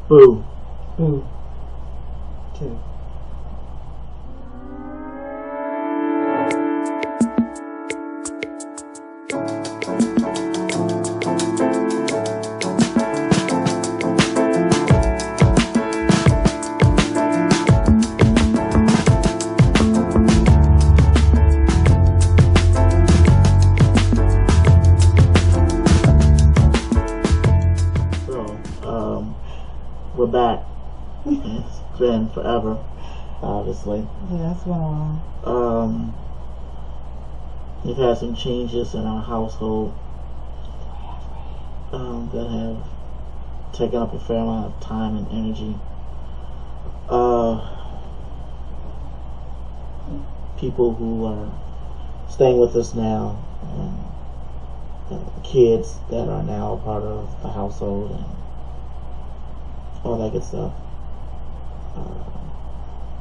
Boo. Boo. 2. We're back. It's been forever, obviously. Yeah, it's been a while. We've had some changes in our household that have taken up a fair amount of time and energy. People who are staying with us now, and kids that are now a part of the household, and all that good stuff.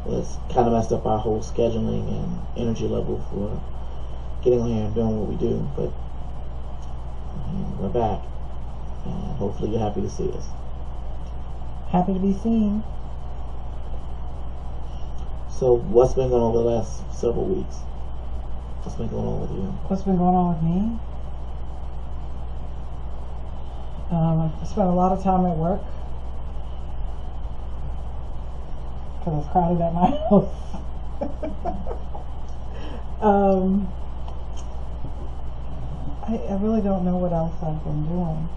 It's kind of messed up our whole scheduling and energy level for getting on here and doing what we do, but we're back, and hopefully you're happy to see us. Happy to be seen. So what's been going on over the last several weeks? What's been going on with you? What's been going on with me? I spent a lot of time at work because it's crowded at my house. I really don't know what else I've been doing.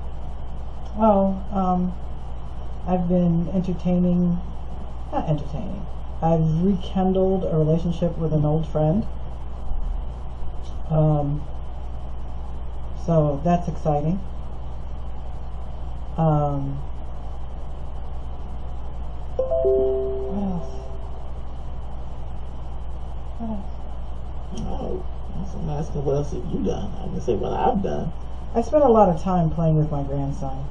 I've been not entertaining. I've rekindled a relationship with an old friend. So that's exciting. What else? Oh, I'm asking what else have you done? I can say what I've done. I spent a lot of time playing with my grandson.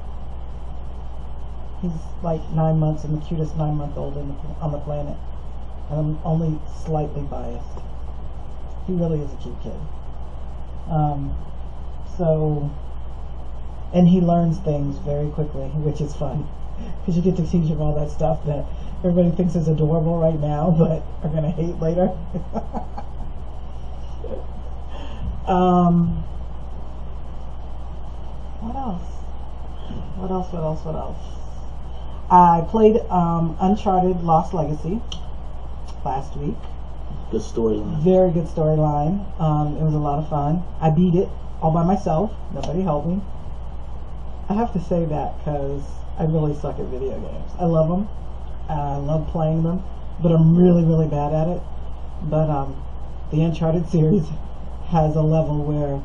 He's like 9 months and the cutest 9-month-old on the planet. And I'm only slightly biased. He really is a cute kid. And he learns things very quickly, which is fun. Because you get to teach him all that stuff that everybody thinks is adorable right now, but are going to hate later. What else? I played Uncharted Lost Legacy last week. Good storyline. Very good storyline. It was a lot of fun. I beat it all by myself. Nobody helped me. I have to say that because I really suck at video games. I love them. I love playing them, but I'm really, really bad at it. But the Uncharted series has a level where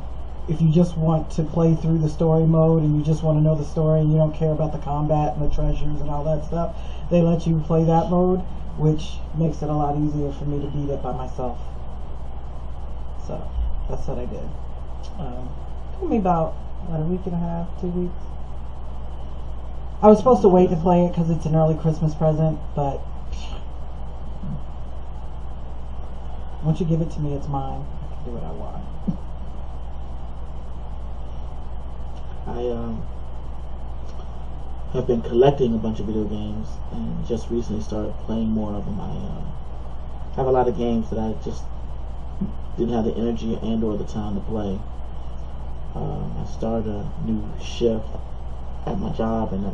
if you just want to play through the story mode and you just want to know the story and you don't care about the combat and the treasures and all that stuff, they let you play that mode, which makes it a lot easier for me to beat it by myself. So that's what I did. Took me about a week and a half, 2 weeks. I was supposed to wait to play it because it's an early Christmas present, but once you give it to me, it's mine. I can do what I want. I have been collecting a bunch of video games and just recently started playing more of them. I have a lot of games that I just didn't have the energy and or the time to play. I started a new shift at my job, and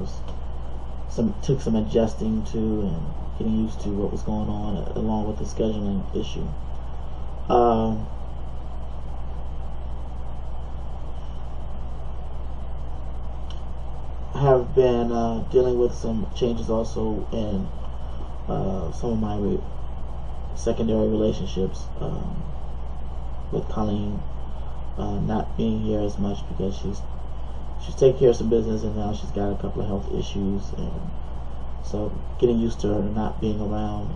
took some adjusting to and getting used to what was going on, along with the scheduling issue. I have been dealing with some changes also in some of my secondary relationships, with Colleen not being here as much because she's taking care of some business, and now she's got a couple of health issues, and so getting used to her not being around,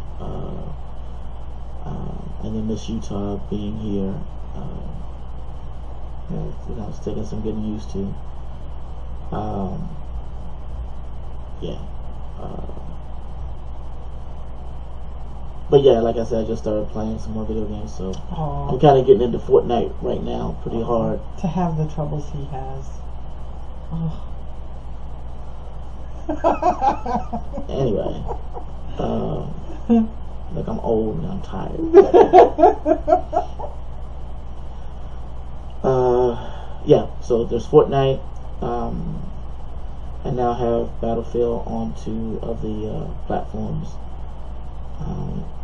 and then Miss Utah being here, it's taking some getting used to. But yeah, like I said, I just started playing some more video games, so I'm kind of getting into Fortnite right now, pretty hard. To have the troubles he has. Anyway, like I'm old and I'm tired. Yeah, so there's Fortnite. I now have Battlefield on 2 of the platforms.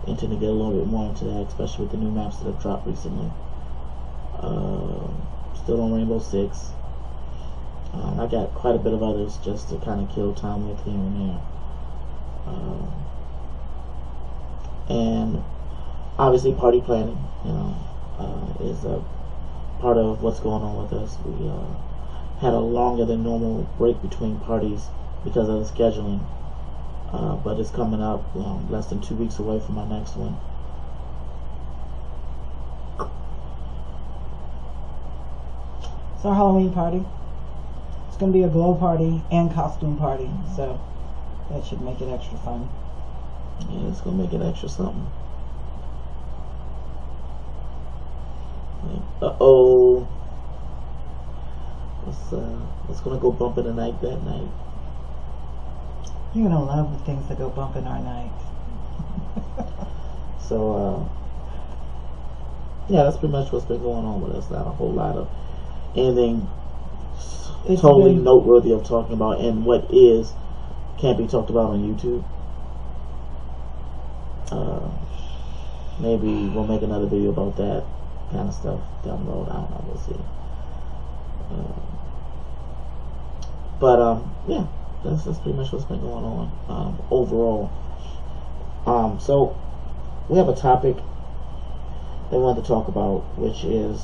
Intend to get a little bit more into that, especially with the new maps that have dropped recently. Still on Rainbow Six. I got quite a bit of others just to kind of kill time with here and there. And obviously party planning, is a part of what's going on with us. We had a longer than normal break between parties because of the scheduling. But it's coming up, less than 2 weeks away from my next one. It's our Halloween party. It's going to be a glow party and costume party, so that should make it extra fun. Yeah, it's going to make it extra something. Uh-oh. What's going to go bump in the night that night? You're going to love the things that go bump in our night. So, yeah, that's pretty much what's been going on with us. Not a whole lot of anything totally noteworthy of talking about, and what is can't be talked about on YouTube. Maybe we'll make another video about that kind of stuff down the road. I don't know, we'll see. Yeah, that's pretty much what's been going on overall. So we have a topic that we want to talk about, which is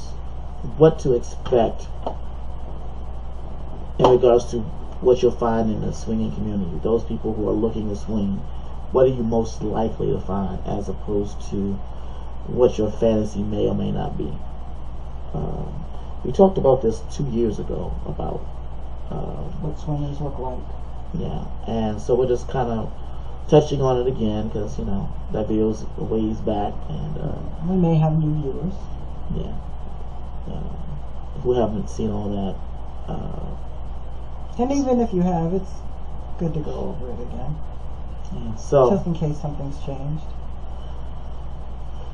what to expect in regards to what you'll find in the swinging community. Those people who are looking to swing, what are you most likely to find, as opposed to what your fantasy may or may not be. We talked about this 2 years ago about what swingers look like. Yeah, and so we're just kind of touching on it again because that video's a ways back, and we may have new viewers. Yeah, if we haven't seen all that, and even if you have, it's good to go over it again. Yeah, so just in case something's changed.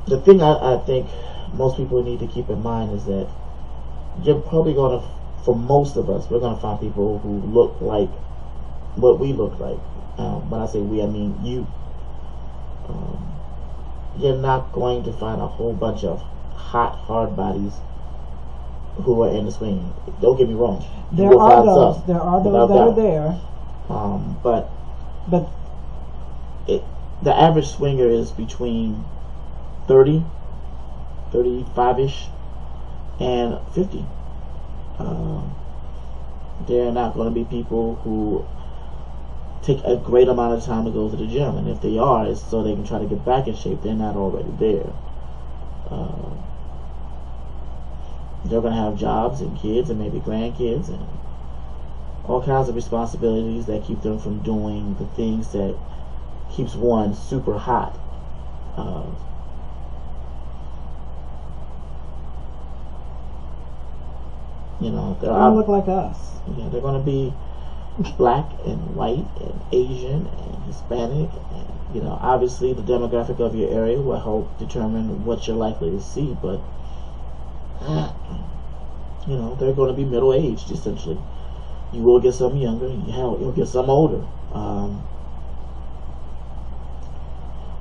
The thing I think most people need to keep in mind is that you're probably going to, for most of us, we're going to find people who look like what we look like. When I say we, I mean you. You're not going to find a whole bunch of hot, hard bodies who are in the swing. Don't get me wrong. There are those that are there. But the average swinger is between 30, 35-ish, and 50. They're not going to be people who take a great amount of time to go to the gym, and if they are, it's so they can try to get back in shape. They're not already there. They're going to have jobs and kids and maybe grandkids and all kinds of responsibilities that keep them from doing the things that keeps one super hot. They don't look like us. Yeah, they're going to be black and white and Asian and Hispanic, and obviously the demographic of your area will help determine what you're likely to see, but they're going to be middle-aged essentially. You will get some younger, hell, you'll get some older,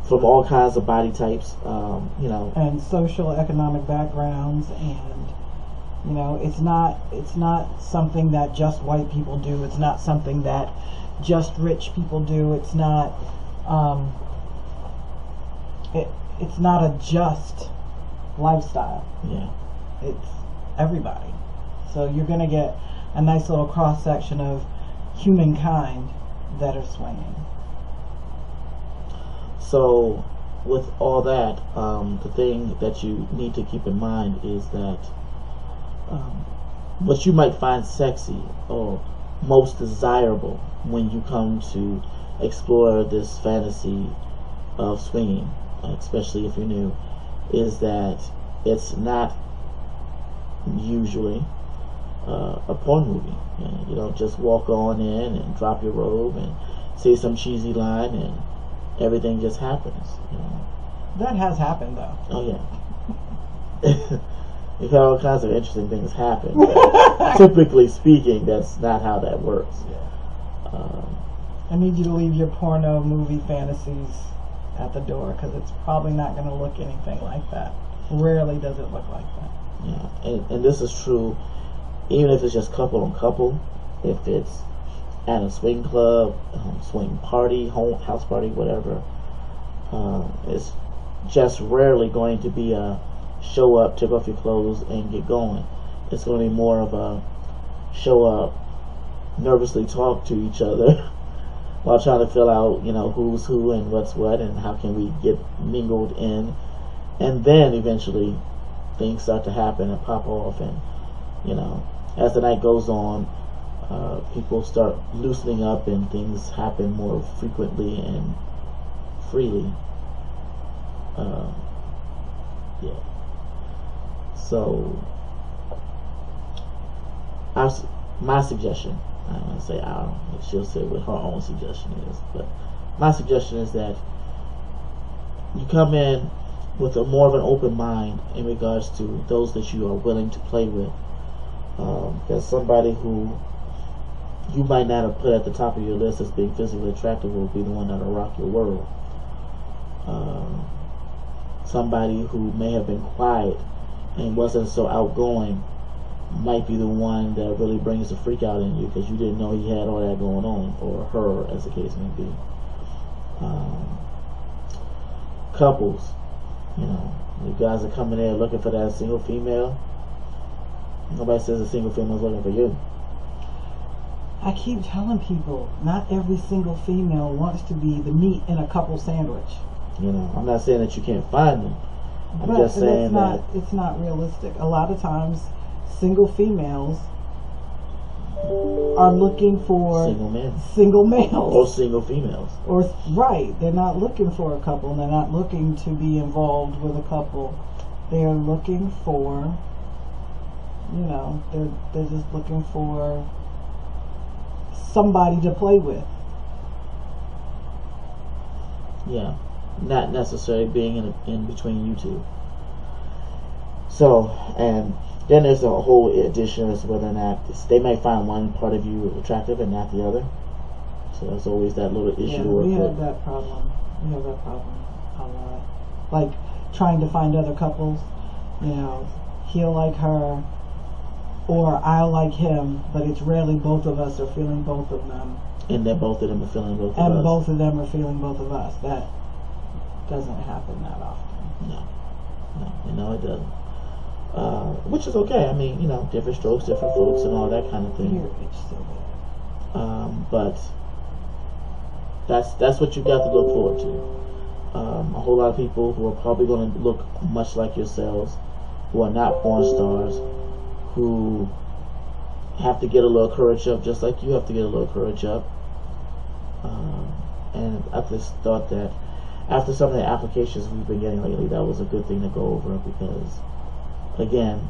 from all kinds of body types, and social economic backgrounds, and it's not something that just white people do. It's not something that just rich people do. It's not it's not a just lifestyle. Yeah, it's everybody. So you're gonna get a nice little cross section of humankind that are swinging. So with all that, the thing that you need to keep in mind is that what you might find sexy or most desirable when you come to explore this fantasy of swinging, especially if you're new, is that it's not usually a porn movie. You don't just walk on in and drop your robe and say some cheesy line and everything just happens. That has happened, though. Oh yeah. We've had all kinds of interesting things happen. But typically speaking, that's not how that works. Yeah. I need you to leave your porno movie fantasies at the door, because it's probably not going to look anything like that. Rarely does it look like that. Yeah, and this is true even if it's just couple on couple. If it's at a swing club, swing party, house party, whatever, it's just rarely going to be a show up, take off your clothes, and get going. It's going to be more of a show up, nervously talk to each other while trying to fill out, who's who and what's what and how can we get mingled in. And then eventually things start to happen and pop off, and as the night goes on, people start loosening up and things happen more frequently and freely. Yeah. So my suggestion, I'm going to say she'll say what her own suggestion is, but my suggestion is that you come in with more of an open mind in regards to those that you are willing to play with. There's somebody who you might not have put at the top of your list as being physically attractive will be the one that'll rock your world. Somebody who may have been quiet and wasn't so outgoing might be the one that really brings the freak out in you because you didn't know he had all that going on, or her, as the case may be. Couples, you guys are coming there looking for that single female. Nobody says a single female is looking for you. I keep telling people, not every single female wants to be the meat in a couple sandwich. I'm not saying that you can't find them. I'm just saying that it's not realistic. A lot of times, single females are looking for single males or single females. They're not looking for a couple. They're not looking to be involved with a couple. They are looking for, they're just looking for somebody to play with. Yeah, not necessarily being in between you two. So, and then there's a whole addition as to whether or not they might find one part of you attractive and not the other. So there's always that little issue. Yeah, we have that problem. We have that problem a lot. Like trying to find other couples. He'll like her, or I'll like him, but it's rarely both of us are feeling both of them. And that both of them are feeling both of us. And both of them are feeling both of us. That doesn't happen that often. No, it doesn't. Which is okay. I mean, different strokes, different folks, and all that kind of thing. But that's what you got to look forward to. A whole lot of people who are probably going to look much like yourselves, who are not porn stars, who have to get a little courage up, just like you have to get a little courage up. And I just thought that after some of the applications we've been getting lately, that was a good thing to go over, because again,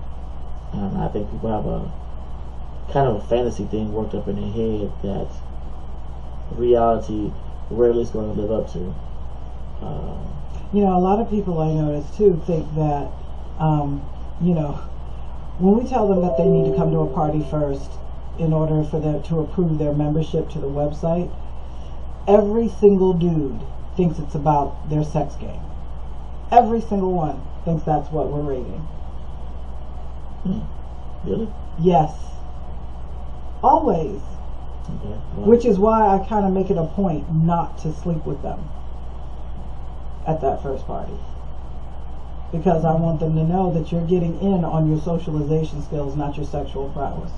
I think people have a kind of a fantasy thing worked up in their head that reality rarely is going to live up to. A lot of people I notice too think that, when we tell them that they need to come to a party first in order for them to approve their membership to the website, every single dude thinks it's about their sex game. Every single one thinks that's what we're rating. Really? Yes. Always. Okay. Well, which is why I kind of make it a point not to sleep with them at that first party. Because I want them to know that you're getting in on your socialization skills, not your sexual prowess.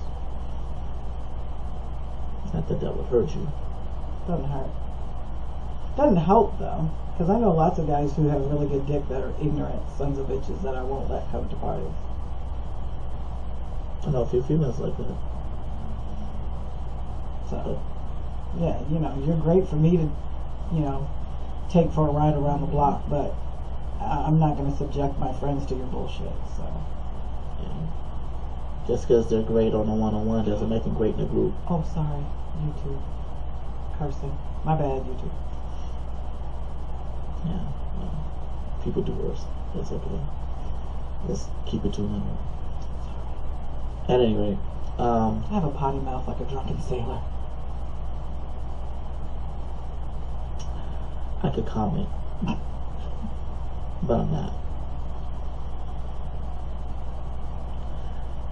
Not that would hurt you. Doesn't hurt. Doesn't help though, because I know lots of guys who have really good dick that are ignorant sons of bitches that I won't let come to parties. I know a few females like that. So, yeah, you're great for me to, take for a ride around the block, but I'm not going to subject my friends to your bullshit. So, yeah. Just because they're great on a one-on-one doesn't make them great in a group. Oh, sorry. YouTube. Cursing. My bad, YouTube. Yeah. People do worse. That's okay. Let's keep it to a minimum. At any rate, I have a potty mouth like a drunken sailor. I could comment, but I'm not.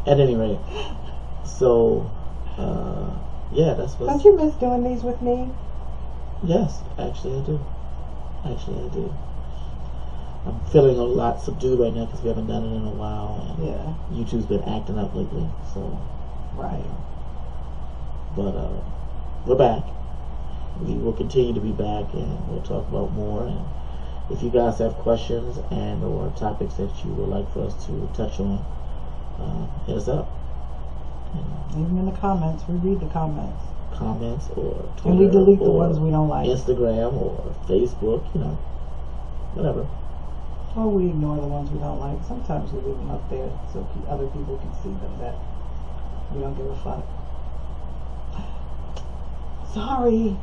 At any rate, so yeah, that's what. Don't you miss doing these with me? Yes, actually I do. I'm feeling a lot subdued right now because we haven't done it in a while, and Yeah. YouTube's been acting up lately. So, Right. but we're back. We will continue to be back, and we'll talk about more. And if you guys have questions and or topics that you would like for us to touch on, hit us up. Leave them in the comments. We read the comments. Comments or Twitter, And we delete the or ones we don't like. Instagram or Facebook, whatever. Or we ignore the ones we don't like. Sometimes we leave them up there so other people can see them that we don't give a fuck. Sorry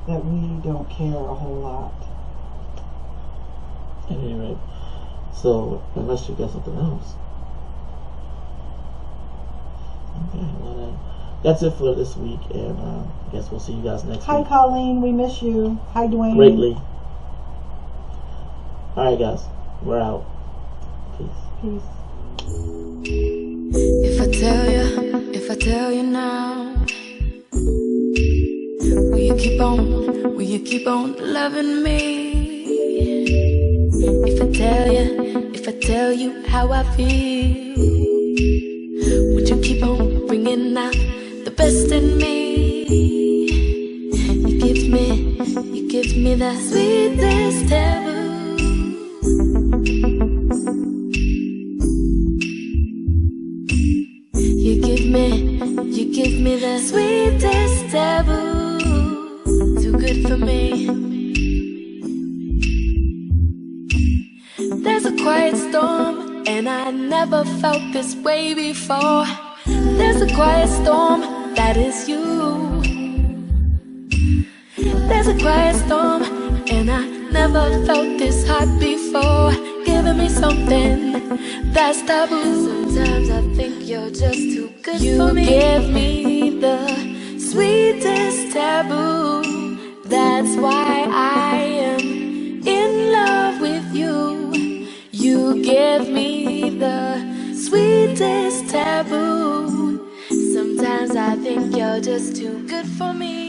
that we don't care a whole lot. At any rate, so unless you got something else. Okay, well then, that's it for this week, and I guess we'll see you guys next Hi, week. Colleen. We miss you. Hi, Dwayne. Greatly. Alright guys, we're out. Peace. If I tell you now, will you keep on loving me? If I tell you how I feel, would you keep on bringing out the best in me? You give me the sweetest taboo. You give me the sweetest taboo. Too good for me. There's a quiet storm, and I never felt this way before. There's a quiet storm, that is you. There's a quiet storm, and I never felt this hot before. Giving me something that's taboo. Sometimes I think you're just too good for me. You give me the sweetest taboo. That's why I am in love with you. You give me the sweetest taboo. Sometimes I think you're just too good for me.